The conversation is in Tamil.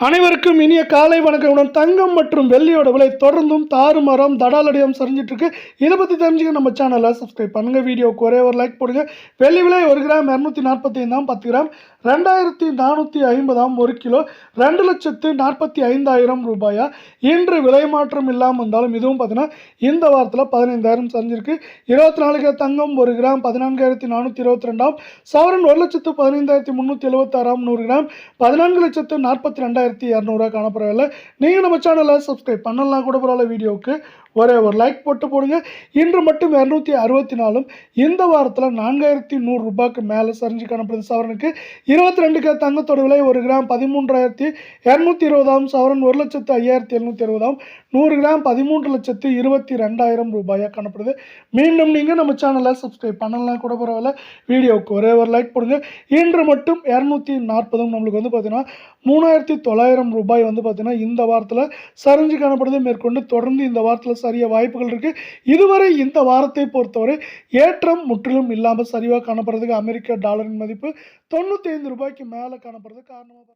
அனைவருக்கும் இனிய காலை வணக்கமுடன். தங்கம் மற்றும் வெள்ளியோட விலை தொடர்ந்தும் தாறுமாறாம் தடாலடியாம் சரிஞ்சிட்டு இருக்கு. இதை பற்றி தெரிஞ்சுக்க நம்ம சேனலை சப்ஸ்கிரைப் பண்ணுங்க. வீடியோக்கு ஒரே ஒரு லைக் போடுங்க. வெள்ளி விலை 1 கிராம் 245 10 கிராம் 2450 1 கிலோ 2,45,000 ரூபாயா இன்று விலை மாற்றம் இல்லாமல் இருந்தாலும் இதுவும் பார்த்தீங்கன்னா இந்த வாரத்தில் 15,000 சரிஞ்சிருக்கு. 24 கிராம் தங்கம் 1 கிராம் 14,422 சவரன் 1,15,376 100 கிராம் 14,42,200 காணப்படவில்லை. நீங்கள் நம்ம சேனலை சப்ஸ்கிரைப் பண்ணலாம் கூட பரவாயில்ல. வீடியோவுக்கு ஒரே ஒரு லைக் போட்டு போடுங்க. இன்று மட்டும் 264 இந்த வாரத்தில் 4,100 ரூபாய்க்கு மேலே சரிஞ்சு காணப்படுது. சவரனுக்கு 22 கிராம் தங்கத்தோட விலை 1 கிராம் 13,220 சவரன் 1,05,720 100 கிராம் 13,22,000 ரூபாயாக காணப்படுது. மீண்டும் நீங்கள் நம்ம சேனலை சப்ஸ்கிரைப் பண்ணலாம் கூட பரவாயில்ல. வீடியோவுக்கு ஒரே ஒரு லைக் போடுங்க. இன்று மட்டும் 240 நம்மளுக்கு வந்து பார்த்தீங்கன்னா 3,900 ரூபாய் வந்து பார்த்தீங்கன்னா இந்த வாரத்தில் சரிஞ்சு காணப்படுது. மேற்கொண்டு தொடர்ந்து இந்த வாரத்தில் சரிய வாய்ப்புகள் இருக்குது. இதுவரை இந்த வாரத்தை பொறுத்தவரை ஏற்றம் முற்றிலும் இல்லாமல் சரிவாக காணப்படுறதுக்கு அமெரிக்க டாலரின் மதிப்பு 95 ரூபாய்க்கு மேலே காணப்படுறது காரணமாக